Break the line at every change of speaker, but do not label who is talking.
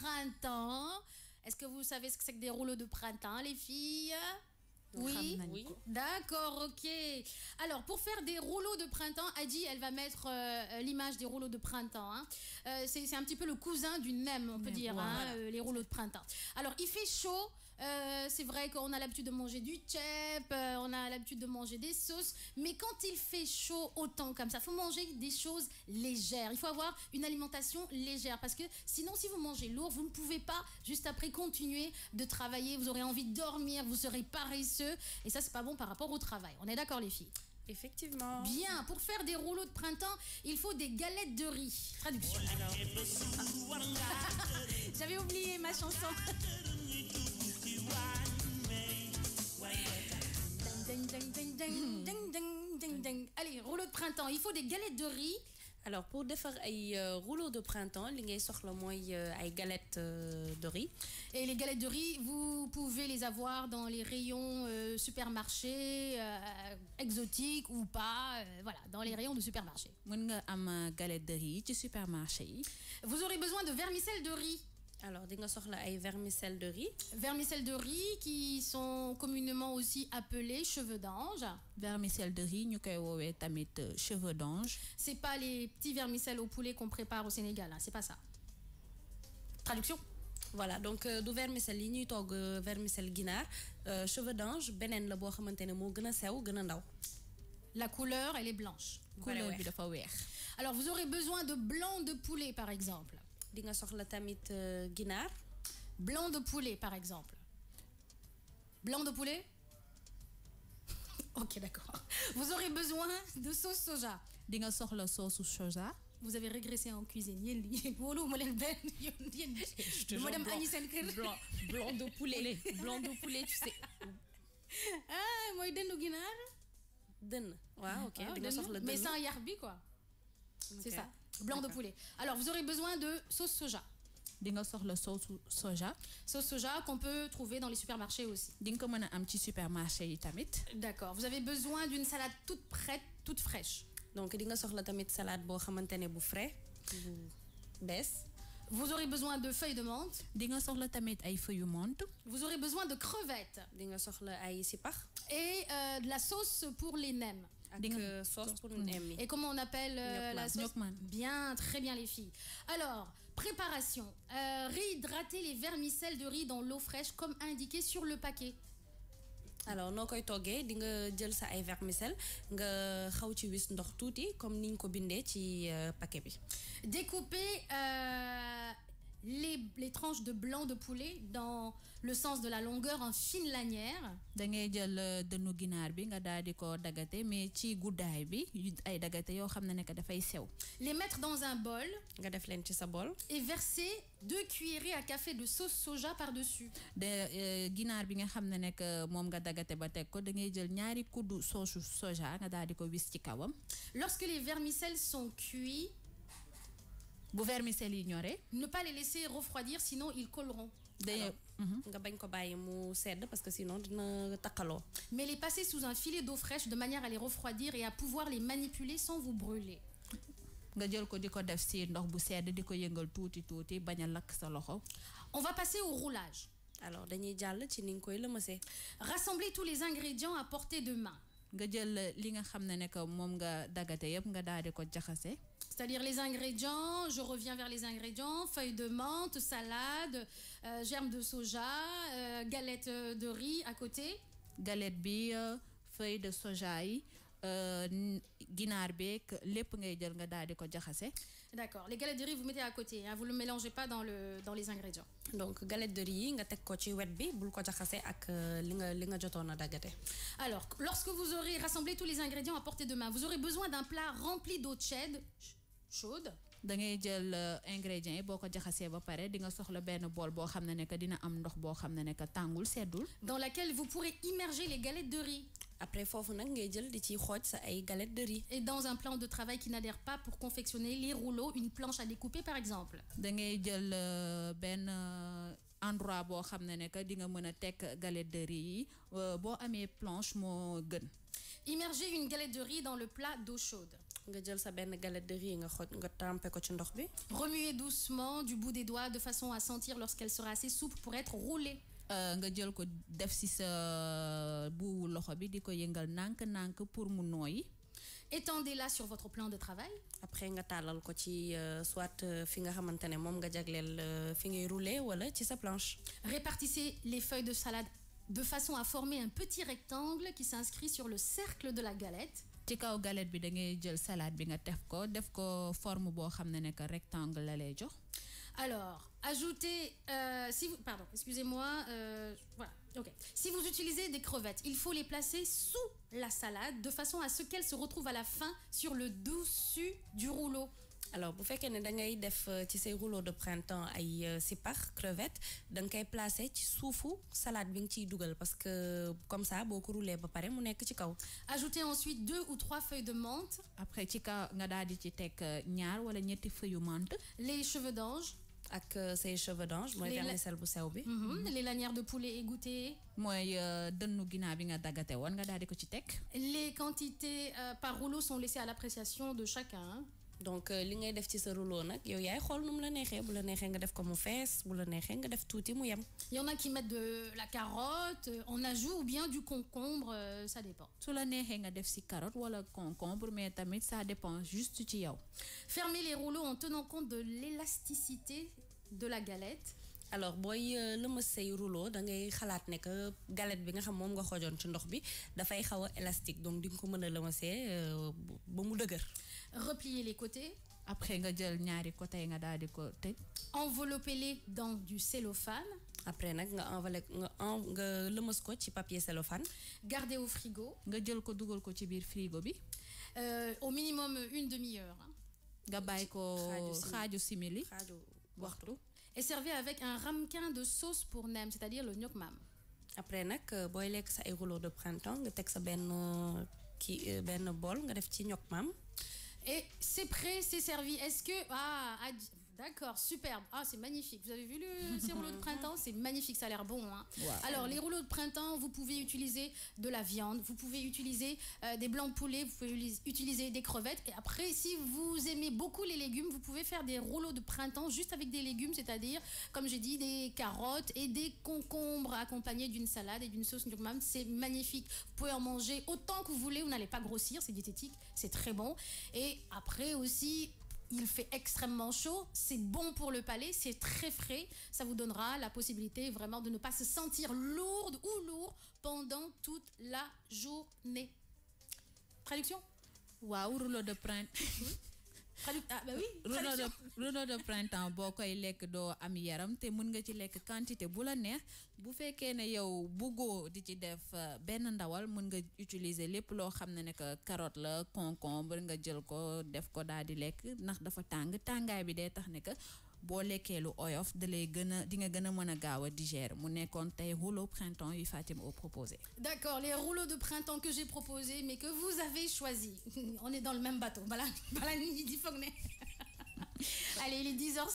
printemps. Est-ce que vous savez ce que c'est que des rouleaux de printemps, les filles? Oui, oui. D'accord, ok. Alors, pour faire des rouleaux de printemps, Adi, elle va mettre l'image des rouleaux de printemps. Hein. C'est un petit peu le cousin du nem, on peut dire, voilà. Les rouleaux de printemps. Alors, il fait chaud. C'est vrai qu'on a l'habitude de manger du tchèp, on a l'habitude de manger des sauces, mais quand il fait chaud autant comme ça, il faut manger des choses légères. Il faut avoir une alimentation légère parce que sinon, si vous mangez lourd, vous ne pouvez pas juste après continuer de travailler. Vous aurez envie de dormir, vous serez paresseux et ça, c'est pas bon par rapport au travail. On est d'accord, les filles?
Effectivement.
Bien, pour faire des rouleaux de printemps, il faut des galettes de riz. Traduction. J'avais oublié ma chanson. Allez, rouleau de printemps, il faut des galettes de riz.
Alors pour faire un rouleau de printemps, li ngay soxla moy ay galettes de riz.
Et les galettes de riz, vous pouvez les avoir dans les rayons supermarchés exotiques ou pas, voilà, dans les rayons de supermarché.
Mën nga am galette de riz ci supermarché yi.
Vous aurez besoin de vermicelle de riz.
Alors, di nga soxla ay vermicelles de riz.
Vermicelles de riz qui sont communément aussi appelées cheveux d'ange.
Vermicelles de riz, ñu koy woowee tamit cheveux d'ange.
C'est pas les petits vermicelles au poulet qu'on prépare au Sénégal, hein, c'est pas ça. Traduction.
Voilà, donc du vermicelle yi ñuy togg vermicelle ginaar, cheveux d'ange beneen la boo xamante ne moo gën a sew gën a ndaw.
La couleur, elle est blanche.
Couleur bi dafa weex.
Alors, vous aurez besoin de blanc de poulet, par exemple.
Di nga soxla tamit ginaar.
Blanc de poulet, par exemple. Blanc de poulet? Ok, d'accord. Vous aurez besoin de sauce soja.
Di nga soxla sauce soja.
Vous avez régressé en cuisine. Madame Annie Senker.
Blanc de poulet. Blanc de poulet, tu sais.
Ah, moi, dënnu ginaar.
Dënn. Ouais, ok. Di nga soxla dënn.
Mais sans yarbi, quoi. C'est ça. Blanc de poulet. Alors, vous aurez besoin de sauce soja.
Di nga soxla sauce soja.
Sauce soja qu'on peut trouver dans les supermarchés aussi.
Di nga ko mën a am ci supermarché yi tamit.
D'accord. Vous avez besoin d'une salade toute prête, toute fraîche.
Donc, di nga soxla tamit salade boo xamante ne bu frais, bu bees.
Vous aurez besoin de feuilles de menthe.
Di nga soxla tamit ay feuilles menthe.
Vous aurez besoin de crevettes.
Di nga soxla ay sipax.
Et de la sauce pour les nems.
Sauce pour nem.
Et comment on appelle la sauce? Bien, très bien les filles. Alors, préparation. Réhydrater les vermicelles de riz dans l'eau fraîche comme indiqué sur le paquet.
Alors noo koy toggee di nga jël sa ay vermicelles nga xaw ci wis ndox tuuti comme niñ ko bindee ci paquet bi.
Découper les tranches de blanc de poulet dans le sens de la longueur en fine lanière.
Da ngay jël dënnu ginaar bi nga daal di ko dagate mais ci guddaay bi ay dagate yoo xam ne nekk dafay sew.
Les mettre dans un bol.
Nga def leen ci sa bol.
Et verser 2 cuillerées à café de sauce soja par-dessus.
De ginaar bi nga xam ne nekk moom nga dagate ba teg ko da ngay jël ñaari kuddu sauce soja nga daal di ko wis ci kawam.
Lorsque les vermicelles sont cuits,
bu vermicelles yi ñoré,
ne pas les laisser refroidir sinon ils colleront.
Nga bañ ko bàyyi mu sedd parce que sinon dina takkaloo.
Mais les passer sous un filet d'eau fraîche de manière à les refroidir et à pouvoir les manipuler sans vous brûler.
Nga jël ko diko def ci ndox bu sedd diko yëngal tuuti tuuti baña lak sa loxo.
On va passer au roulage.
Alors dañuy jàll ci ni nga koy lëmasee.
Rassembler tous les ingrédients à portée de main.
Nga jël li nga xam ne ne que moom nga dagate yëpp nga daal di ko jaxase.
C'est-à-dire les ingrédients, je reviens vers les ingrédients, feuilles de menthe, salade, germes de soja, galettes de riz à côté.
Galette bi, feuilles de soja yi, ginaar beek lépp ngay jël nga daal di ko jaxase.
D'accord. Les galettes de riz vous mettez à côté, hein, vous ne le mélangez pas dans les ingrédients.
Donc galette de riz nga teg ko ci wet bi bul ko jaxase ak li nga jotoon a daggate.
Alors, lorsque vous aurez rassemblé tous les ingrédients à portée de main, vous aurez besoin d'un plat rempli d'eau tiède chaude.
Da ngay jël ingrédients yi boo ko jaxasee ba pare di nga soxla benn bool boo xam ne ne que dina am ndox boo xam ne ne que tàngul seddul.
Dans laquelle vous pourrez immerger les galettes de riz.
Après foofu nag ngay jël di ci xooj sa ay galettes de riz.
Et dans un plan de travail qui n'adhère pas pour confectionner les rouleaux, une planche à découper par exemple.
Da ngay jël benn endroit boo xam ne ne que di nga mën a teg galette de riz yi boo amee planche moo gën.
Immergez une galette de riz dans le plat d'eau chaude.
nga jël sa benn galette de riz nga trempé ko ci ndox bi.
Remuez doucement du bout des doigts de façon à sentir lorsqu'elle sera assez souple pour être roulée.
nga jël ko def ci sa bu loxo bi di ko yëngal nànk pour mu nooyi.
Étendez-la sur votre plan de travail.
Après nga talal ko ci soit fi nga xamantene mom nga jagleel fi ngay rouler wala ci sa planche.
Répartissez les feuilles de salade de façon à former un petit rectangle qui s'inscrit sur le cercle de la galette.
ci kaw galette bi da ngay jël salade bi nga def ko forme boo xam ne que rectangle la lay jox.
Alors, ajoutez, pardon, excusez-moi, voilà, ok. Si vous utilisez des crevettes, il faut les placer sous la salade de façon à ce qu'elles se retrouvent à la fin sur le dessus du rouleau.
Alors bu fekkee ne da ngay def ci say rouleau de printemps ay sipax crevettes da nga koy placer ci suufu salade bi nga ciy dugal parce que comme ça boo ko rouler ba pare mu nekk ci kaw.
Ajoutez ensuite 2 ou 3 feuilles de menthe.
Après ci kaw nga daal di ci teg ñaar wala ñetti feuilles yu menthe.
Les cheveux d'ange.
Ak say cheveux d'ange mooy vermicelle bu sew bi.
Les lanières de poulet égouttées.
mooy dënnu ginaar bi nga daggate woon nga daal di ko ci teg.
Les quantités par rouleau sont laissées à l'appréciation de chacun.
Donc li ngay def ci sa rouleau nak yow yaay xol num la nexé bu la nexé nga def ko mu fess bu la nexé nga def touti mu yam.
Il y en a qui mettent de la carotte en ajout ou bien du concombre, ça dépend.
Su la nexé nga def ci carotte wala concombre mais tamit ça dépend juste ci yow.
Fermez les rouleaux en tenant compte de l'élasticité de la galette.
Alors boy lëmas say rouleau da ngay xalaat ne que galette bi nga xam moom nga xojoon ci ndox bi dafay xaw a élastique donc di nga ko mën a lëmasee ba mu dëgër.
Repliez les côtés.
Après nga jël ñaari côté nga daal di ko tëj.
Enveloppez-les dans du cellophane.
Après nag nga lëmas ko ci papier cellophane.
Gardez au frigo.
Nga jël ko dugal ko ci biir frigo bi.
Au minimum une demi-heure.
Nga bàyyi ko xaaju simili.
xaaju waxtu.
Et servez avec un ramequin de sauce pour nem, c'est-à-dire le gnoc mam.
Après nag booy lekk sa ay rouleau de printemps nga teg sa benn bol nga def ci gnoc mam.
Et c'est prêt, c'est servi. Est-ce que... D'accord, superbe. Ah, c'est magnifique. Vous avez vu ces rouleaux de printemps? C'est magnifique, ça a l'air bon. Hein.
Wow.
Alors, les rouleaux de printemps, vous pouvez utiliser de la viande, vous pouvez utiliser des blancs de poulet, vous pouvez utiliser des crevettes. Et après, si vous aimez beaucoup les légumes, vous pouvez faire des rouleaux de printemps juste avec des légumes, c'est-à-dire, comme j'ai dit, des carottes et des concombres accompagnés d'une salade et d'une sauce gnoc mam. C'est magnifique. Vous pouvez en manger autant que vous voulez, vous n'allez pas grossir, c'est diététique, c'est très bon. Et après aussi... Il fait extrêmement chaud, c'est bon pour le palais, c'est très frais. Ça vous donnera la possibilité vraiment de ne pas se sentir lourde ou lourd pendant toute la journée. Traduction?
Waaw, rouleau de printemps.
Ah bah oui,
rouleau de printemps boo koy lekk doo am yaram te mën nga ci lekk quantité bu la neex bu fekkee ne yow bëggoo di ci def benn ndawal mën nga utiliser lépp loo xam ne que carotte la concombre nga jël ko def ko daal di lekk ndax dafa tàngaay bi day tax ne que boo lekkee lu oyof da lay di nga gën a mën a gaaw a digérer mu nekkoon tey rouleau printemps yu Fatima au proposé.
D'accord, les rouleaux de printemps que j'ai proposés mais que vous avez choisi. On est dans le même bateau. Allez, il est 10h.